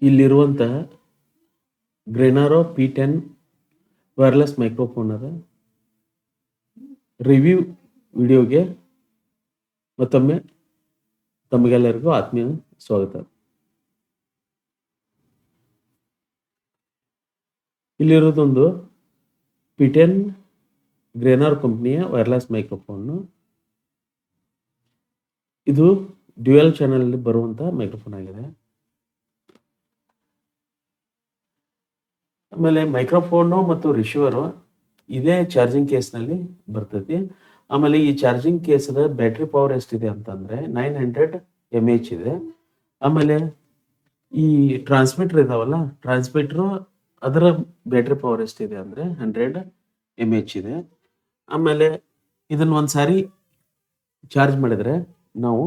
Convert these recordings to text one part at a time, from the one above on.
ಇಲ್ಲಿರುವಂತಹ ಗ್ರೆನಾರೋ P10 wireless microphone ಅದ review ವಿಡಿಯೋಗೆ ಮತ್ತೊಮ್ಮೆ ತಮಗೆಲ್ಲರಿಗೂ ಆತ್ಮೀಯ ಸ್ವಾಗತ. ಇಲ್ಲಿರೋದೊಂದು P10 ಗ್ರೆನಾರೋ ಕಂಪನಿಯ ವೈರ್ಲೆಸ್ ಮೈಕ್ರೋಫೋನ್. ಇದು ಡ್ಯುಯಲ್ ಚಾನೆಲ್ ಅಲ್ಲಿ ಬರುವಂತಹ ಮೈಕ್ರೋಫೋನ್ ಆಗಿದೆ. ಆಮೇಲೆ ಮೈಕ್ರೋಫೋನು ಮತ್ತು ರಿಸೀವರ್ ಇದೇ ಚಾರ್ಜಿಂಗ್ ಕೇಸ್ನಲ್ಲಿ ಬರ್ತೈತಿ. ಆಮೇಲೆ ಈ ಚಾರ್ಜಿಂಗ್ ಕೇಸದ ಬ್ಯಾಟ್ರಿ ಪವರ್ ಎಷ್ಟಿದೆ ಅಂತಂದ್ರೆ 900 mAh ಇದೆ. ಆಮೇಲೆ ಈ ಟ್ರಾನ್ಸ್ಮಿಟರ್ ಇದಾವಲ್ಲ, ಟ್ರಾನ್ಸ್ಮಿಟರ್ ಅದರ ಬ್ಯಾಟ್ರಿ ಪವರ್ ಎಷ್ಟಿದೆ ಅಂದ್ರೆ 100 mAh ಇದೆ. ಆಮೇಲೆ ಇದನ್ನ ಒಂದ್ಸಾರಿ ಚಾರ್ಜ್ ಮಾಡಿದ್ರೆ ನಾವು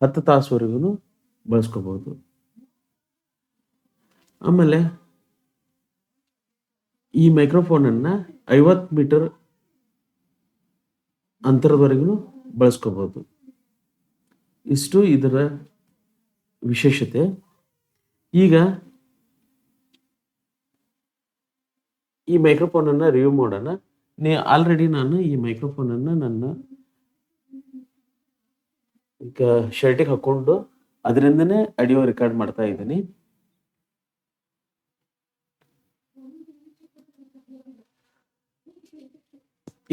10 ತಾಸುವರೆಗೂ ಬಳಸ್ಕೋಬಹುದು. ಆಮೇಲೆ ಈ ಮೈಕ್ರೋಫೋನ್ ಅನ್ನ 50 ಮೀಟರ್ ಅಂತರದವರೆಗೂ ಬಳಸ್ಕೋಬಹುದು. ಇಷ್ಟು ಇದರ ವಿಶೇಷತೆ. ಈಗ ಈ ಮೈಕ್ರೋಫೋನ್ ಅನ್ನ ರಿವ್ಯೂ ಮಾಡೋಣ. ಆಲ್ರೆಡಿ ನಾನು ಈ ಮೈಕ್ರೋಫೋನ್ ಅನ್ನ ನನ್ನ ಈಗ ಶರ್ಟಿಗೆ ಹಾಕೊಂಡು ಅದರಿಂದನೇ ಆಡಿಯೋ ರೆಕಾರ್ಡ್ ಮಾಡ್ತಾ ಇದ್ದೀನಿ.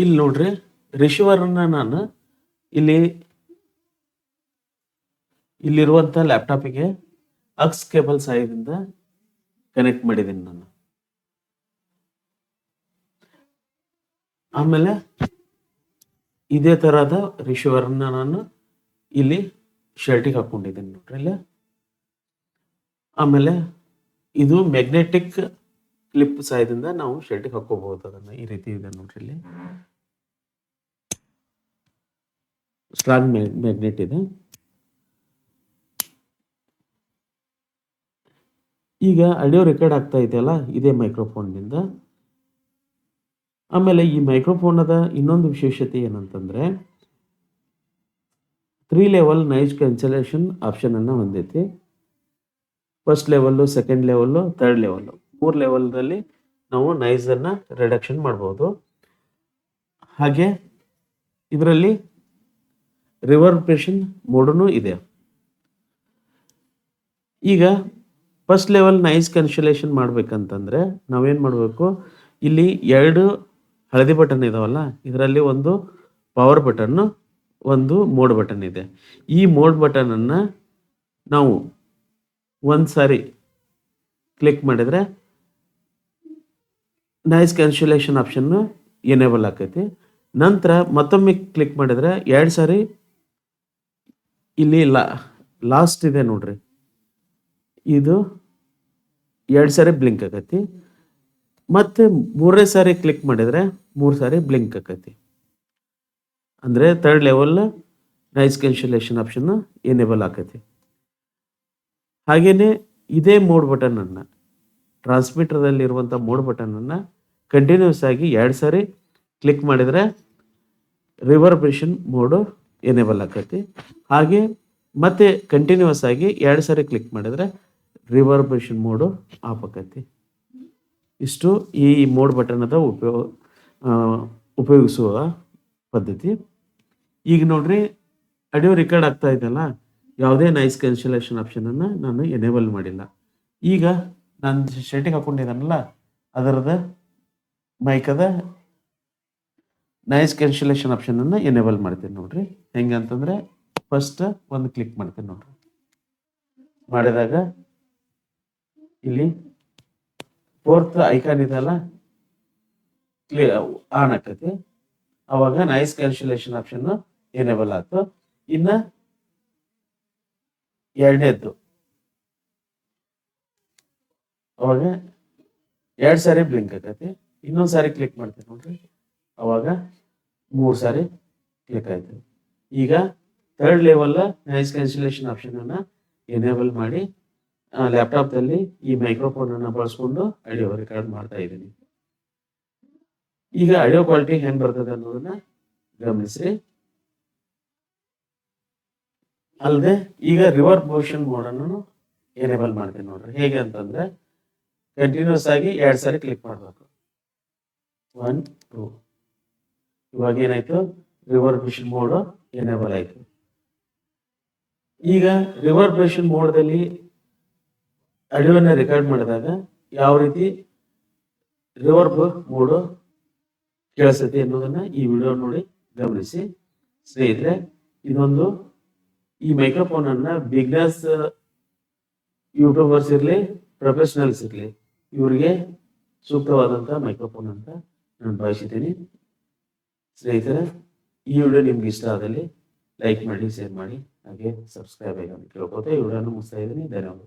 ಇಲ್ಲಿ ನೋಡ್ರಿ, ರಿಸೀವರ್ ಅನ್ನ ನಾನು ಇಲ್ಲಿರುವಂತ ಲ್ಯಾಪ್ಟಾಪಿಗೆ ಅಕ್ಸ್ ಕೇಬಲ್ ಸಹಾಯದಿಂದ ಕನೆಕ್ಟ್ ಮಾಡಿದ್ದೀನಿ ನಾನು. ಆಮೇಲೆ ಇದೇ ತರಹದ ರಿಸೀವರ್ ಅನ್ನ ನಾನು ಇಲ್ಲಿ ಶರ್ಟಿಗೆ ಹಾಕೊಂಡಿದ್ದೀನಿ ನೋಡ್ರಿ ಇಲ್ಲಿ. ಆಮೇಲೆ ಇದು ಮ್ಯಾಗ್ನೆಟಿಕ್ ಕ್ಲಿಪ್ ಸಹಾಯದಿಂದ ನಾವು ಶರ್ಟಿಗೆ ಹಾಕೋಬಹುದು. ಅದನ್ನ ಈ ರೀತಿ ಇದೆ ನೋಡ್ರಿ ಇಲ್ಲಿ, ಸ್ಟ್ರಾಂಗ್ ಮ್ಯಾಗ್ನೆಟ್ ಇದೆ. ಈಗ ಆಡಿಯೋ ರೆಕಾರ್ಡ್ ಆಗ್ತಾ ಇದೆಯಲ್ಲ ಇದೇ ಮೈಕ್ರೋಫೋನ್ ನಿಂದ. ಆಮೇಲೆ ಈ ಮೈಕ್ರೋಫೋನ್ ಅದ ಇನ್ನೊಂದು ವಿಶೇಷತೆ ಏನಂತಂದ್ರೆ 3 ಲೆವೆಲ್ ನಾಯ್ಸ್ ಕ್ಯಾನ್ಸಲೇಷನ್ ಆಪ್ಷನ್ ಅನ್ನ ಹೊಂದೈತಿ. First level, second level, third level, 3 level ನಲ್ಲಿ ನಾವು ನಾಯ್ಸ್ ಅನ್ನ ರಿಡಕ್ಷನ್ ಮಾಡಬಹುದು. ಹಾಗೆ ಇದರಲ್ಲಿ ರಿವರ್ಬರೇಷನ್ ಮೋಡನು ಇದೆ. ಈಗ ಫಸ್ಟ್ ಲೆವೆಲ್ ನಾಯ್ಸ್ ಕ್ಯಾನ್ಸಲೇಷನ್ ಮಾಡ್ಬೇಕಂತಂದ್ರೆ ನಾವೇನ್ ಮಾಡಬೇಕು, ಇಲ್ಲಿ 2 ಹಳದಿ ಬಟನ್ ಇದಾವಲ್ಲ, ಇದರಲ್ಲಿ ಒಂದು ಪವರ್ ಬಟನ್, ಒಂದು ಮೋಡ್ ಬಟನ್ ಇದೆ. ಈ ಮೋಡ್ ಬಟನ್ ಅನ್ನ ನಾವು ಒಂದ್ಸಾರಿ ಕ್ಲಿಕ್ ಮಾಡಿದ್ರೆ ನಾಯ್ಸ್ ಕ್ಯಾನ್ಸಲೇಷನ್ ಆಪ್ಷನ್ ಎನೇಬಲ್ ಆಕೈತಿ. ನಂತರ ಮತ್ತೊಮ್ಮೆ ಕ್ಲಿಕ್ ಮಾಡಿದ್ರೆ 2 ಸಾರಿ ಇಲ್ಲಿ ಲಾಸ್ಟ್ ಇದೆ ನೋಡ್ರಿ, ಇದು 2 ಸಾರಿ ಬ್ಲಿಂಕ್ ಆಕೈತಿ. ಮತ್ತೆ 3ನೇ ಸಾರಿ ಕ್ಲಿಕ್ ಮಾಡಿದ್ರೆ 3 ಸಾರಿ ಬ್ಲಿಂಕ್ ಆಕೈತಿ. ಅಂದ್ರೆ third level noise cancellation option enable ಆಕೈತಿ. ಹಾಗೇನೆ ಇದೇ ಮೋಡ್ ಬಟನ್ ಅನ್ನ, ಟ್ರಾನ್ಸ್ಮಿಟರ್ ದಲ್ಲಿ ಇರುವಂತಹ ಮೋಡ್ ಬಟನ್ ಅನ್ನ ಕಂಟಿನ್ಯೂಸ್ ಆಗಿ 2 ಸಾರಿ ಕ್ಲಿಕ್ ಮಾಡಿದ್ರೆ ರಿವರ್ಬರೇಷನ್ ಮೋಡ್ ಎನೇಬಲ್ ಆಕೈತಿ. ಹಾಗೆ ಮತ್ತೆ ಕಂಟಿನ್ಯೂಸ್ ಆಗಿ 2 ಸಾರಿ ಕ್ಲಿಕ್ ಮಾಡಿದ್ರೆ ರಿವರ್ಬರೇಷನ್ ಮೋಡ್ ಆಫ್ ಆಕೈತಿ. ಇಷ್ಟು ಈ ಮೋಡ್ ಬಟನ್ ಅದ ಉಪಯೋಗಿಸುವ ಪದ್ಧತಿ. ಈಗ ನೋಡ್ರಿ, ಆಡಿಯೋ ರೆಕಾರ್ಡ್ ಆಗ್ತಾ ಇದೆಯಲ್ಲ, ಯಾವುದೇ ನಾಯ್ಸ್ ಕ್ಯಾನ್ಸಲೇಷನ್ ಆಪ್ಷನ್ ಅನ್ನ ನಾನು ಎನೇಬಲ್ ಮಾಡಿಲ್ಲ. ಈಗ ನಾನು ಶರ್ಟಿಗೆ ಹಾಕೊಂಡಿದ್ದಾನಲ್ಲ ಅದರದ ಮೈಕದ ನಾಯ್ಸ್ ಕ್ಯಾನ್ಸಲೇಷನ್ ಆಪ್ಷನ್ ಅನ್ನ ಎನೇಬಲ್ ಮಾಡ್ತೀನಿ ನೋಡ್ರಿ. ಹೆಂಗಂತಂದ್ರೆ ಫಸ್ಟ್ ಒಂದು ಕ್ಲಿಕ್ ಮಾಡ್ತೀನಿ ನೋಡ್ರಿ. ಮಾಡಿದಾಗ ಇಲ್ಲಿ 4th ಐಕಾನ್ ಇದೆಲ್ಲ ಆನ್ ಆಕೈತಿ. ಅವಾಗ ನಾಯ್ಸ್ ಕ್ಯಾನ್ಸಲೇಷನ್ ಆಪ್ಷನ್ ಎನೇಬಲ್ ಆಯ್ತು. ಇನ್ನ 2ನೇದ್ದು ಅವಾಗ 2 ಸಾರಿ ಬ್ಲಿಂಕ್ ಆಕೈತಿ. ಇನ್ನೊಂದ್ ಸಾರಿ ಕ್ಲಿಕ್ ಮಾಡ್ತೀನಿ ನೋಡ್ರಿ, ಅವಾಗ 3 ಸಾರಿ ಕ್ಲಿಕ್ ಆಯ್ತು. ಈಗ third level noise cancellation option ಅನ್ನ ಎನೇಬಲ್ ಮಾಡಿ ಲ್ಯಾಪ್ಟಾಪ್ ದಲ್ಲಿ ಈ ಮೈಕ್ರೋಫೋನ್ ಅನ್ನ ಬಳಸ್ಕೊಂಡು ಆಡಿಯೋ ರೆಕಾರ್ಡ್ ಮಾಡ್ತಾ ಇದ್ದೀನಿ. ಈಗ ಆಡಿಯೋ ಕ್ವಾಲಿಟಿ ಹೆಂಗ್ ಬರ್ತದೆ ಅನ್ನೋದನ್ನ ಗಮನಿಸಿ. ಅಲ್ಲದೆ ಈಗ ರಿವರ್ಬರೇಷನ್ ಮೋಡ್ ಅನ್ನು ಎನೇಬಲ್ ಮಾಡ್ತೀನಿ ನೋಡ್ರಿ. ಹೇಗೆ ಅಂತಂದ್ರೆ ಕಂಟಿನ್ಯೂಸ್ ಆಗಿ 2 ಸಾರಿ ಕ್ಲಿಕ್ ಮಾಡಬೇಕು. 1 2. ಇವಾಗ ಏನಾಯ್ತು, ರಿವರ್ಬೇಷನ್ ಮೋಡ್ ಎನೇಬಲ್ ಆಯ್ತು. ಈಗ ರಿವರ್ಬೇಷನ್ ಮೋಡ್ದಲ್ಲಿ ಆಡಿಯೋನ ರೆಕಾರ್ಡ್ ಮಾಡಿದಾಗ ಯಾವ ರೀತಿ ರಿವರ್ಬ್ ಮೋಡ್ ಕೇಳಿಸುತ್ತೆ ಅನ್ನೋದನ್ನ ಈ ವಿಡಿಯೋ ನೋಡಿ ಗಮನಿಸಿ. ಸ್ನೇಹಿತರೆ, ಇದೊಂದು ಈ ಮೈಕ್ರೋಫೋನ್ ಅನ್ನ ಬಿಗ್ನರ್ಸ್ ಯೂಟ್ಯೂಬರ್ಸ್ ಇರಲಿ, ಪ್ರೊಫೆಷನಲ್ಸ್ ಇರಲಿ, ಇವರಿಗೆ ಸೂಕ್ತವಾದಂಥ ಮೈಕ್ರೋಫೋನ್ ಅಂತ ನಾನು ಭಾವಿಸಿದ್ದೀನಿ. ಸ್ನೇಹಿತರೆ, ಈ ವಿಡಿಯೋ ನಿಮ್ಗೆ ಇಷ್ಟ ಆದಲ್ಲಿ ಲೈಕ್ ಮಾಡಿ, ಶೇರ್ ಮಾಡಿ, ಹಾಗೆ ಸಬ್ಸ್ಕ್ರೈಬ್ ಆಗಿ ಕೇಳ್ಕೊತಾ ಈ ವಿಡಿಯೋನ ಮುಗಿಸ್ತಾ ಇದ್ದೀನಿ. ಧನ್ಯವಾದ.